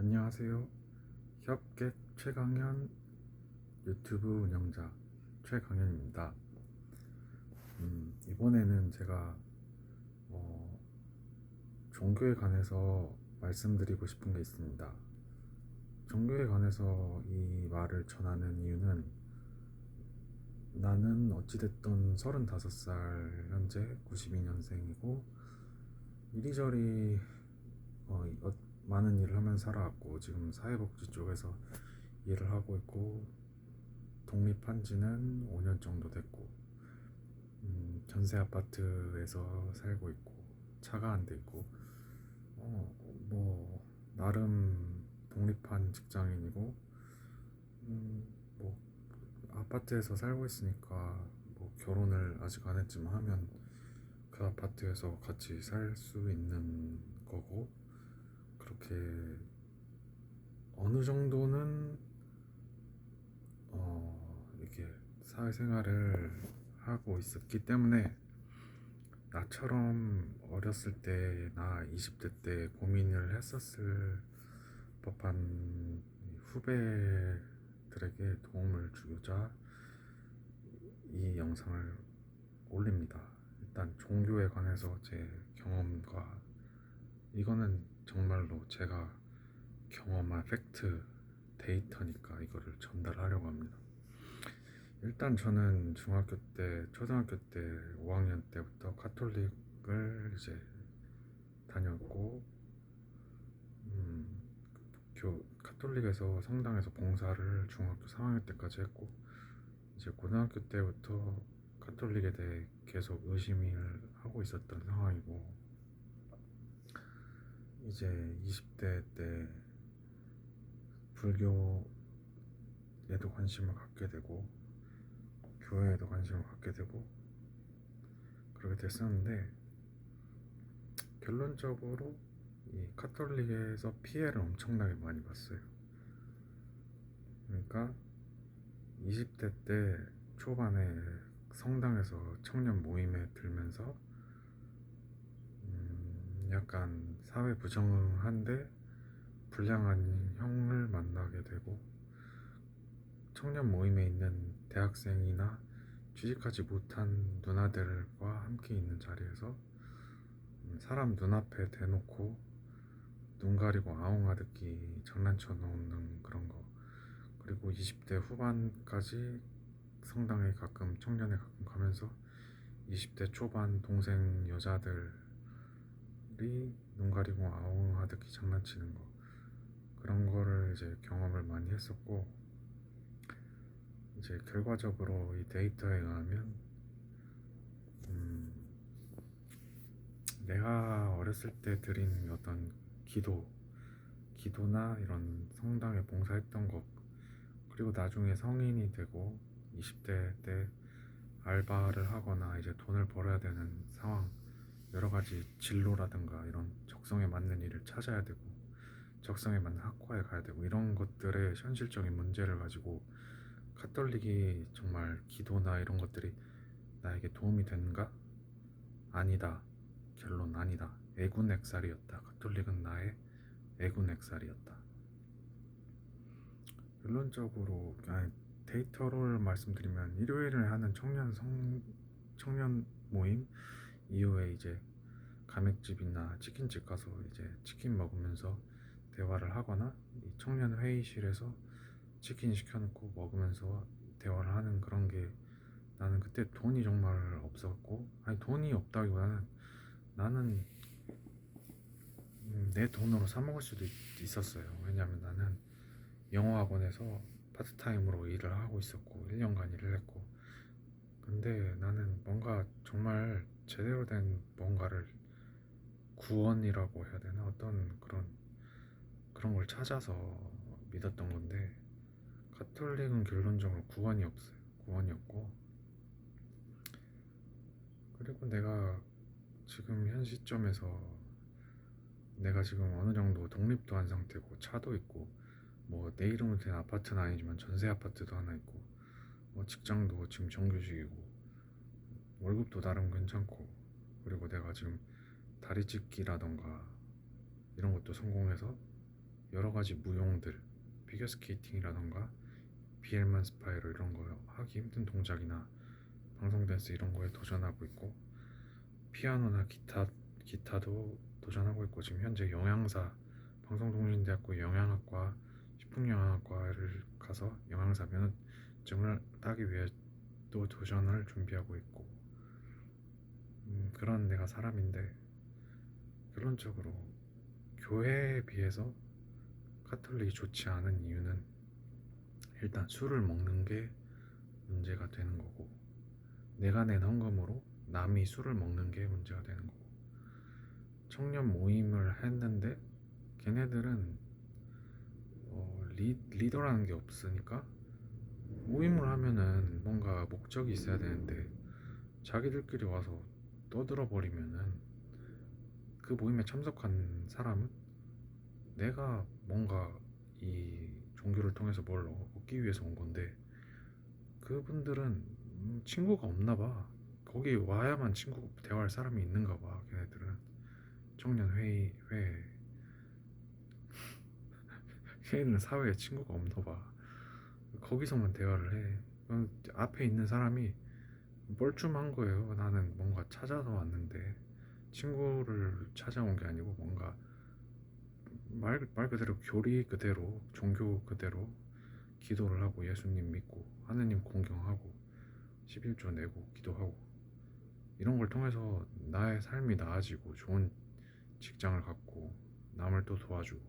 안녕하세요. 협객 최강현 유튜브 운영자 최강현입니다. 이번에는 제가 어, 종교에 관해서 말씀드리고 싶은 게 있습니다. 종교에 관해서 이 말을 전하는 이유는 나는 어찌됐든 35살 현재 92년생이고 이리저리 많은 일을 하면서 살아왔고 지금 사회복지 쪽에서 일을 하고 있고 독립한 지는 5년 정도 됐고 전세 아파트에서 살고 있고 차가 안 돼 있고 뭐 나름 독립한 직장인이고 뭐 아파트에서 살고 있으니까 뭐 결혼을 아직 안 했지만 하면 그 아파트에서 같이 살 수 있는 거고 그렇게 어느 정도는 이렇게 사회생활을 하고 있었기 때문에 나처럼 어렸을 때, 나 20대 때 고민을 했었을 법한 후배들에게 도움을 주고자 이 영상을 올립니다. 일단 종교에 관해서 제 경험과 이거는 정말로 제가 경험한 팩트 데이터니까 이거를 전달하려고 합니다. 일단 저는 중학교 때, 초등학교 때 5학년 때부터 카톨릭을 이제 다녔고 카톨릭에서 성당에서 봉사를 중학교 3학년 때까지 했고 이제 고등학교 때부터 카톨릭에 대해 계속 의심을 하고 있었던 상황이고 이제 20대 때 불교에도 관심을 갖게 되고 교회에도 관심을 갖게 되고 그렇게 됐었는데 결론적으로 이 카톨릭에서 피해를 엄청나게 많이 봤어요. 그러니까 20대 때 초반에 성당에서 청년 모임에 들면서 약간 사회 부정한데 불량한 형을 만나게 되고 청년 모임에 있는 대학생이나 취직하지 못한 누나들과 함께 있는 자리에서 사람 눈앞에 대놓고 눈 가리고 아웅아득히 장난쳐 놓는 그런 거 그리고 20대 후반까지 성당에 가끔 청년회 가끔 가면서 20대 초반 동생 여자들이 눈 가리고 아웅아득히 장난치는 거 그런 거를 이제 경험을 많이 했었고 이제 결과적으로 이 데이터에 의하면 내가 어렸을 때 드린 어떤 기도나 이런 성당에 봉사했던 것 그리고 나중에 성인이 되고 20대 때 알바를 하거나 이제 돈을 벌어야 되는 상황 여러 가지 진로라든가 이런 적성에 맞는 일을 찾아야 되고 적성에 맞는 학과에 가야 되고 이런 것들의 현실적인 문제를 가지고 카톨릭이 정말 기도나 이런 것들이 나에게 도움이 되는가? 아니다. 결론 아니다. 애군액살이었다. 카톨릭은 나의 애군액살이었다. 결론적으로 데이터를 말씀드리면 일요일에 하는 청년 모임 이후에 이제 가맥집이나 치킨집 가서 이제 치킨 먹으면서 대화를 하거나 이 청년 회의실에서 치킨 시켜놓고 먹으면서 대화를 하는 그런 게 나는 그때 돈이 정말 없었고 아니 돈이 없다기보다는 나는 내 돈으로 사 먹을 수도 있었어요. 왜냐하면 나는 영어학원에서 파트타임으로 일을 하고 있었고 1년간 일을 했고 근데 나는 뭔가 정말 제대로 된 뭔가를 구원이라고 해야 되나 어떤 그런 걸 찾아서 믿었던 건데 카톨릭은 결론적으로 구원이 없어요. 구원이 없고 그리고 내가 지금 현 시점에서 내가 지금 어느 정도 독립도 한 상태고 차도 있고 뭐 내 이름으로 된 아파트는 아니지만 전세 아파트도 하나 있고 뭐 직장도 지금 정규직이고 월급도 나름 괜찮고 그리고 내가 지금 다리 찢기라던가 이런 것도 성공해서 여러 가지 무용들, 피겨스케이팅이라던가 비엘만 스파이럴 이런 거 하기 힘든 동작이나 방송 댄스 이런 거에 도전하고 있고, 피아노나 기타도 도전하고 있고, 지금 현재 영양사 방송통신대학교 영양학과 식품영양학과를 가서 영양사 면허증을 따기 위해 또 도전을 준비하고 있고, 그런 내가 사람인데, 결론적으로 교회에 비해서 카톨릭이 좋지 않은 이유는 일단 술을 먹는 게 문제가 되는 거고, 내가 낸 헌금으로 남이 술을 먹는 게 문제가 되는 거고, 청년 모임을 했는데 걔네들은 리더라는 게 없으니까, 모임을 하면은 뭔가 목적이 있어야 되는데 자기들끼리 와서 떠들어 버리면은 그 모임에 참석한 사람은 내가 뭔가 이 종교를 통해서 뭘 얻기 위해서 온 건데, 그분들은 친구가 없나 봐. 거기 와야만 대화할 사람이 있는가 봐. 걔네들은 청년 회의 걔네들은 사회에 친구가 없나 봐. 거기서만 대화를 해. 앞에 있는 사람이 뻘쭘한 거예요. 나는 뭔가 찾아서 왔는데, 친구를 찾아온 게 아니고 뭔가 말 그대로 교리 그대로 종교 그대로 기도를 하고 예수님 믿고 하느님 공경하고 11조 내고 기도하고, 이런 걸 통해서 나의 삶이 나아지고 좋은 직장을 갖고 남을 또 도와주고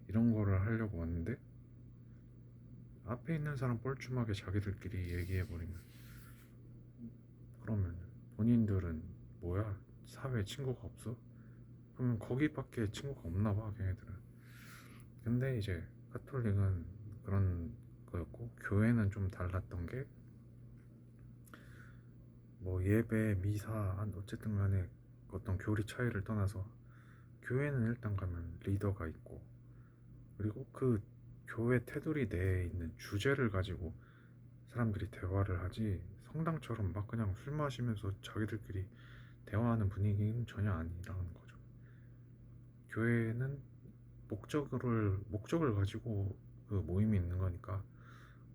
이런 거를 하려고 왔는데, 앞에 있는 사람 뻘쭘하게 자기들끼리 얘기해버리면, 그러면 본인들은 뭐야? 사회에 친구가 없어? 그러면 거기밖에 친구가 없나 봐 걔네들은. 근데 이제 카톨릭은 그런 거였고, 교회는 좀 달랐던 게, 뭐 예배, 미사, 어쨌든 간에 어떤 교리 차이를 떠나서 교회는 일단 가면 리더가 있고, 그리고 그 교회 테두리 내에 있는 주제를 가지고 사람들이 대화를 하지, 성당처럼 막 그냥 술 마시면서 자기들끼리 대화하는 분위기는 전혀 아니라는 거죠. 교회는 목적을 가지고 그 모임이 있는 거니까,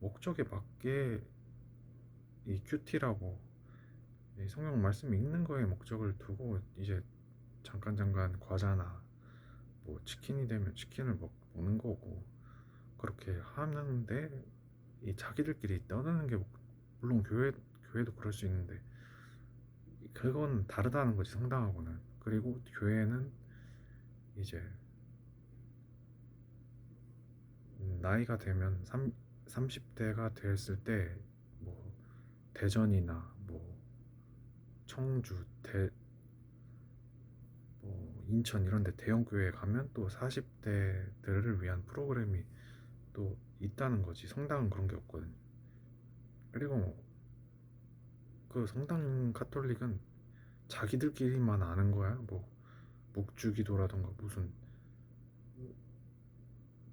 목적에 맞게 이 큐티라고 이 성경 말씀 읽는 거에 목적을 두고, 이제 잠깐 과자나 뭐 치킨이 되면 치킨을 먹는 거고, 그렇게 하는데, 이 자기들끼리 떠드는 게, 물론 교회도 그럴 수 있는데 그건 다르다는 거지, 성당하고는. 그리고 교회는 이제 나이가 되면 30대가 됐을 때, 뭐 대전이나 뭐 청주, 뭐 인천 이런 데 대형 교회에 가면 또 40대들을 위한 프로그램이 또 있다는 거지. 성당은 그런 게 없거든. 그리고 그 성당 카톨릭은 자기들끼리만 아는 거야. 뭐 묵주기도라던가 무슨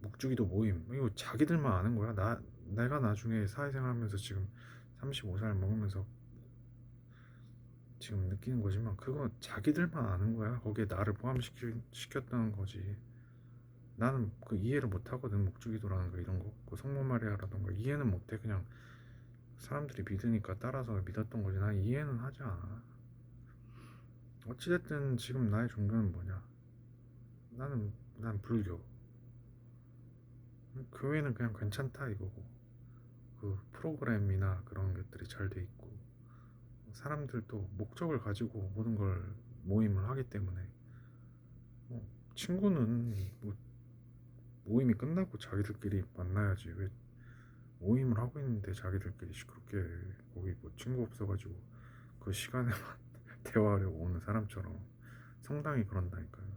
묵주기도 모임, 이거 자기들만 아는 거야. 내가 나중에 사회생활 하면서 지금 35살 먹으면서 지금 느끼는 거지만, 그거 자기들만 아는 거야. 거기에 나를 포함시켰다는 거지. 나는 그 이해를 못 하거든. 묵주기도라는 거, 이런 거, 그 성모 마리아라던가 이해는 못해. 그냥 사람들이 믿으니까 따라서 믿었던 거지. 난 이해는 하지 않아. 어찌됐든 지금 나의 종교는 뭐냐? 난 불교. 교회는 그냥 괜찮다 이거고, 그 프로그램이나 그런 것들이 잘 돼 있고, 사람들도 목적을 가지고 모든 걸 모임을 하기 때문에, 친구는 뭐 모임이 끝나고 자기들끼리 만나야지, 왜 모임을 하고 있는데 자기들끼리 시끄럽게 거기 뭐 친구 없어가지고 그 시간에만 대화하려고 오는 사람처럼. 성당이 그런다니까요.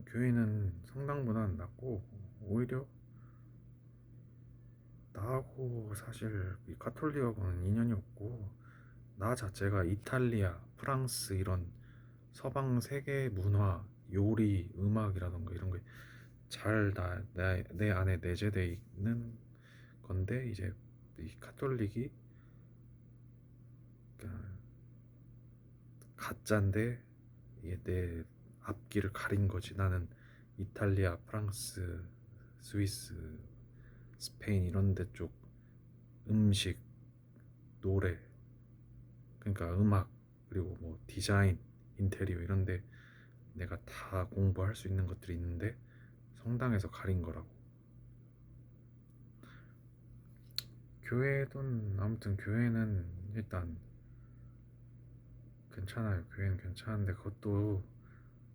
교회는 성당보다는 낫고, 오히려 나하고 사실 이 카톨릭하고는 인연이 없고, 나 자체가 이탈리아, 프랑스 이런 서방 세계 문화, 요리, 음악이라던가 이런 게 잘 내 안에 내재돼 있는 건데, 이제 이 카톨릭이 가짜인데 이게 내 앞길을 가린 거지. 나는 이탈리아, 프랑스, 스위스, 스페인 이런 데 쪽 음식, 노래, 그러니까 음악, 그리고 뭐 디자인, 인테리어 이런데 내가 다 공부할 수 있는 것들이 있는데 성당에서 가린 거라고. 교회든 아무튼 교회는 일단 괜찮아요. 교회는 괜찮은데 그것도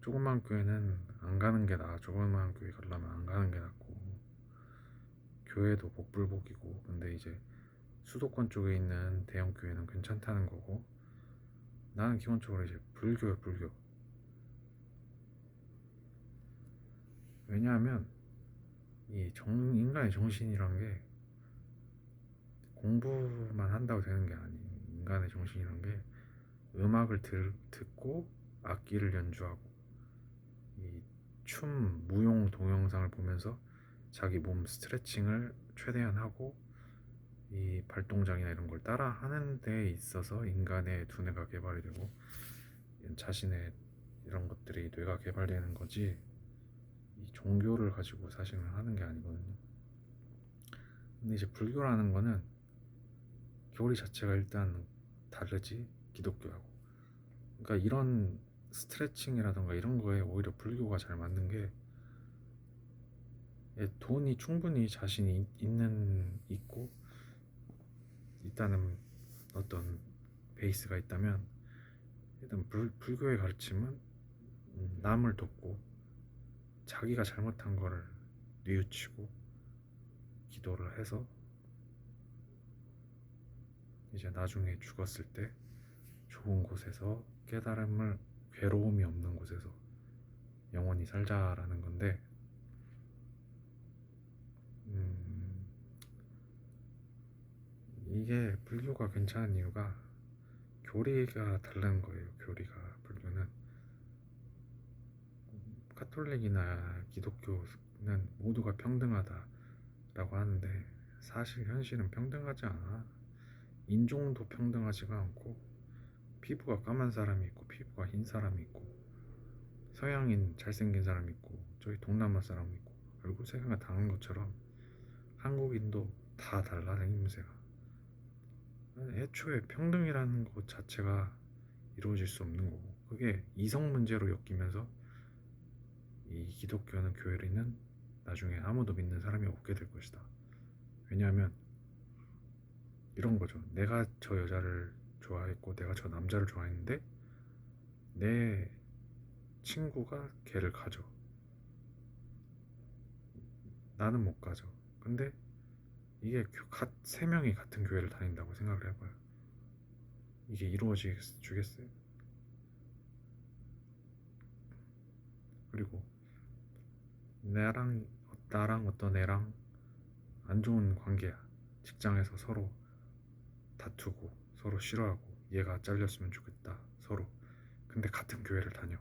조그만 교회는 안 가는 게 나아. 조그만 교회 가려면 안 가는 게 낫고, 교회도 복불복이고. 근데 이제 수도권 쪽에 있는 대형 교회는 괜찮다는 거고, 나는 기본적으로 이제 불교요, 불교. 왜냐하면 인간의 정신이란 게 공부만 한다고 되는 게 아니에요. 인간의 정신이란 게 음악을 듣고 악기를 연주하고 이 무용 동영상을 보면서 자기 몸 스트레칭을 최대한 하고 이 발동작이나 이런 걸 따라 하는 데 있어서 인간의 두뇌가 개발이 되고 자신의 이런 것들이 뇌가 개발되는 거지, 이 종교를 가지고 사실은 하는 게 아니거든요. 근데 이제 불교라는 거는 교리 자체가 일단 다르지, 기독교하고. 그러니까 이런 스트레칭이라던가 이런 거에 오히려 불교가 잘 맞는 게, 돈이 충분히 자신이 있고 있다는 어떤 베이스가 있다면, 일단 불교의 가르침은 남을 돕고 자기가 잘못한 거를 뉘우치고 기도를 해서 이제 나중에 죽었을 때 좋은 곳에서 깨달음을, 괴로움이 없는 곳에서 영원히 살자라는 건데, 음, 이게 불교가 괜찮은 이유가 교리가 다른 거예요. 교리가, 불교는 카톨릭이나 기독교는 모두가 평등하다라고 하는데 사실 현실은 평등하지 않아. 인종도 평등하지가 않고, 피부가 까만 사람이 있고 피부가 흰 사람이 있고, 서양인 잘생긴 사람이 있고 저기 동남아 사람이 있고, 얼굴 색깔가 다른 것처럼 한국인도 다 달라, 생김새가. 애초에 평등이라는 것 자체가 이루어질 수 없는 거고, 그게 이성 문제로 엮이면서 이 기독교는, 교회는 나중에 아무도 믿는 사람이 없게 될 것이다. 왜냐하면 이런 거죠. 내가 저 여자를 좋아했고 내가 저 남자를 좋아했는데 내 친구가 걔를 가져. 나는 못 가져. 근데 이게 세 명이 같은 교회를 다닌다고 생각을 해봐요. 이게 이루어지겠어요? 그리고 나랑 어떤 애랑 안 좋은 관계야. 직장에서 서로 다투고 서로 싫어하고 얘가 잘렸으면 좋겠다 서로. 근데 같은 교회를 다녀.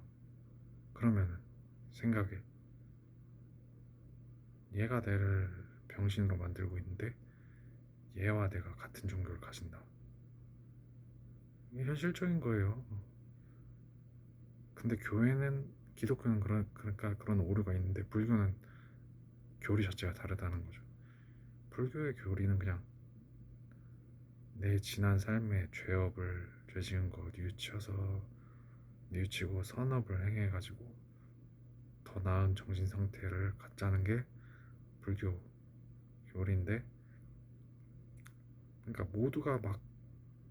그러면은 생각해, 얘가 내를 병신으로 만들고 있는데 얘와 내가 같은 종교를 가진다. 이게 현실적인 거예요. 근데 기독교는 그러니까 그런 오류가 있는데 불교는 교리 자체가 다르다는 거죠. 불교의 교리는 그냥 내 지난 삶의 죄 지은 거 뉘우치고 선업을 행해가지고 더 나은 정신 상태를 갖자는 게 불교 교리인데, 그러니까 모두가 막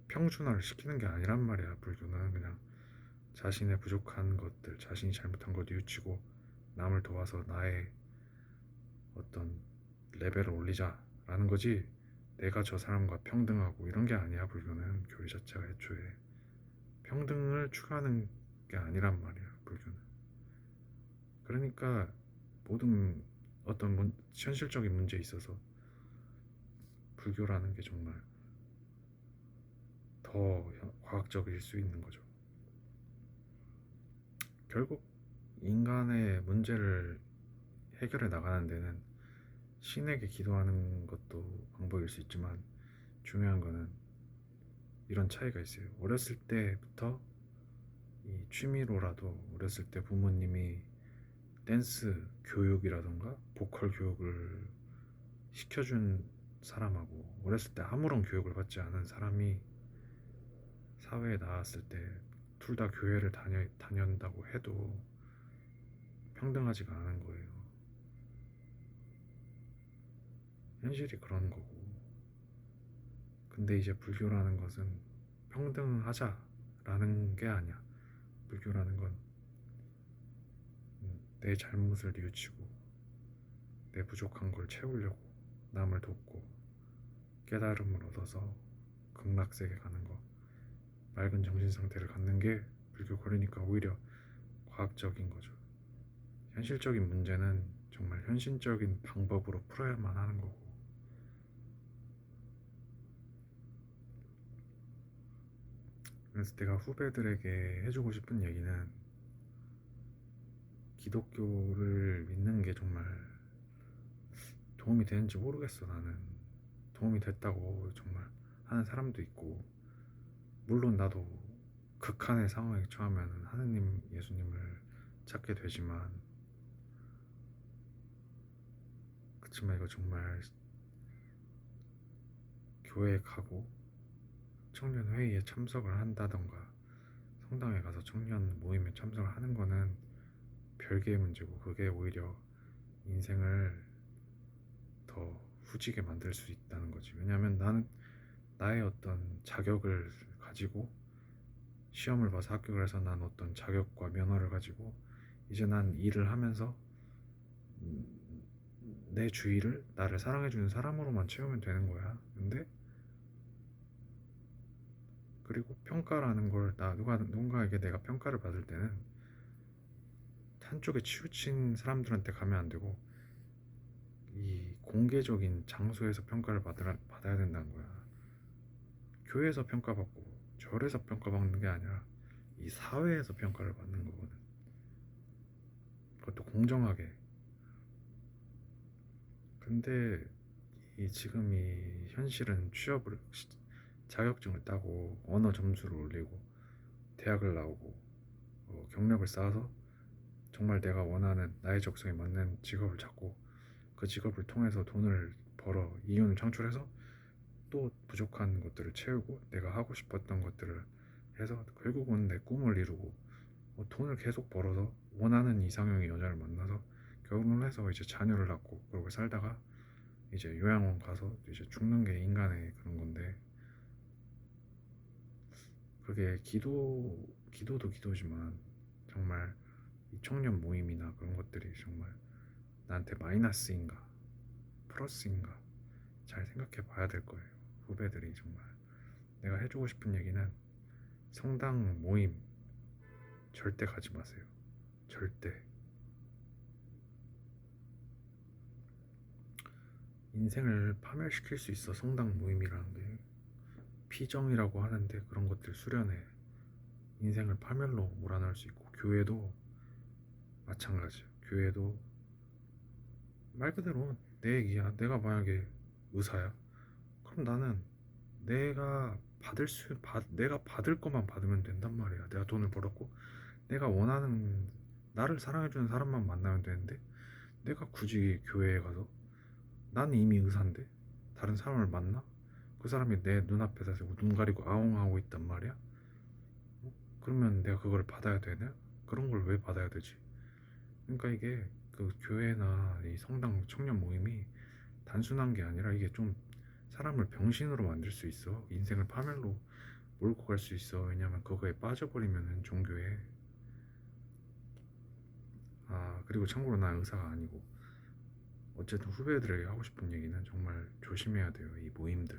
평준화를 시키는 게 아니란 말이야. 불교는 그냥 자신의 부족한 것들, 자신이 잘못한 걸 뉘우치고 남을 도와서 나의 어떤 레벨을 올리자라는 거지, 내가 저 사람과 평등하고 이런 게 아니야. 불교는 교리 자체가 애초에 평등을 추구하는 게 아니란 말이야, 불교는. 그러니까 모든 어떤 현실적인 문제에 있어서 불교라는 게 정말 더 과학적일 수 있는 거죠. 결국 인간의 문제를 해결해 나가는 데는 신에게 기도하는 것도 방법일 수 있지만, 중요한 거는 이런 차이가 있어요. 어렸을 때부터 이 취미로라도, 어렸을 때 부모님이 댄스 교육이라던가 보컬 교육을 시켜준 사람하고 어렸을 때 아무런 교육을 받지 않은 사람이 사회에 나왔을 때 둘 다 교회를 다닌다고 해도 평등하지가 않은 거예요. 현실이 그런 거고. 근데 이제 불교라는 것은 평등하자라는 게 아니야. 불교라는 건 내 잘못을 뉘우치고 내 부족한 걸 채우려고 남을 돕고 깨달음을 얻어서 극락세계 가는 거, 맑은 정신 상태를 갖는 게 불교 거리니까 오히려 과학적인 거죠. 현실적인 문제는 정말 현실적인 방법으로 풀어야만 하는 거고. 그래서 내가 후배들에게 해주고 싶은 얘기는 기독교를 믿는 게 정말 도움이 되는지 모르겠어. 나는 도움이 됐다고 정말 하는 사람도 있고, 물론 나도 극한의 상황에 처하면 하느님 예수님을 찾게 되지만, 그치만 이거 정말 교회에 가고 청년 회의에 참석을 한다던가 성당에 가서 청년 모임에 참석을 하는 거는 별개의 문제고, 그게 오히려 인생을 더 후지게 만들 수 있다는 거지. 왜냐하면 나는 나의 어떤 자격을 가지고 시험을 봐서 합격을 해서 난 어떤 자격과 면허를 가지고 이제 난 일을 하면서 내 주위를 나를 사랑해주는 사람으로만 채우면 되는 거야. 근데 그리고 평가라는 걸 누군가에게 내가 평가를 받을 때는 한쪽에 치우친 사람들한테 가면 안 되고 이 공개적인 장소에서 평가를 받아야 된다는 거야. 교회에서 평가받고 절에서 평가받는 게 아니라 이 사회에서 평가를 받는 거거든. 그것도 공정하게. 근데 지금 이 현실은 취업을 자격증을 따고 언어 점수를 올리고 대학을 나오고 경력을 쌓아서 정말 내가 원하는 나의 적성에 맞는 직업을 찾고 그 직업을 통해서 돈을 벌어 이윤을 창출해서 또 부족한 것들을 채우고 내가 하고 싶었던 것들을 해서 결국은 내 꿈을 이루고 돈을 계속 벌어서 원하는 이상형의 여자를 만나서 결혼을 해서 이제 자녀를 낳고 그러고 살다가 이제 요양원 가서 이제 죽는 게 인간의 그런 건데, 그게 기도도 기도지만 정말 이 청년 모임이나 그런 것들이 정말 나한테 마이너스인가 플러스인가 잘 생각해 봐야 될 거예요. 후배들이 정말 내가 해주고 싶은 얘기는 성당 모임 절대 가지 마세요. 절대. 인생을 파멸시킬 수 있어. 성당 모임이라는 게 피정이라고 하는데 그런 것들 수련회 인생을 파멸로 몰아넣을 수 있고, 교회도 마찬가지야. 교회도 말 그대로 내 얘기야. 내가 만약에 의사야, 그럼 나는 내가 받을 것만 받으면 된단 말이야. 내가 돈을 벌었고 내가 원하는 나를 사랑해주는 사람만 만나면 되는데, 내가 굳이 교회에 가서 나는 이미 의사인데 다른 사람을 만나? 그 사람이 내 눈앞에서 눈 가리고 아웅하고 있단 말이야. 그러면 내가 그걸 받아야 되냐? 그런 걸 왜 받아야 되지? 그러니까 이게 그 교회나 이 성당 청년 모임이 단순한 게 아니라 이게 좀 사람을 병신으로 만들 수 있어. 인생을 파멸로 몰고 갈 수 있어. 왜냐면 그거에 빠져버리면은 종교에. 그리고 참고로 난 의사가 아니고 어쨌든 후배들에게 하고 싶은 얘기는 정말 조심해야 돼요. 이 모임들.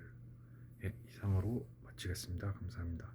예, 이상으로 마치겠습니다. 감사합니다.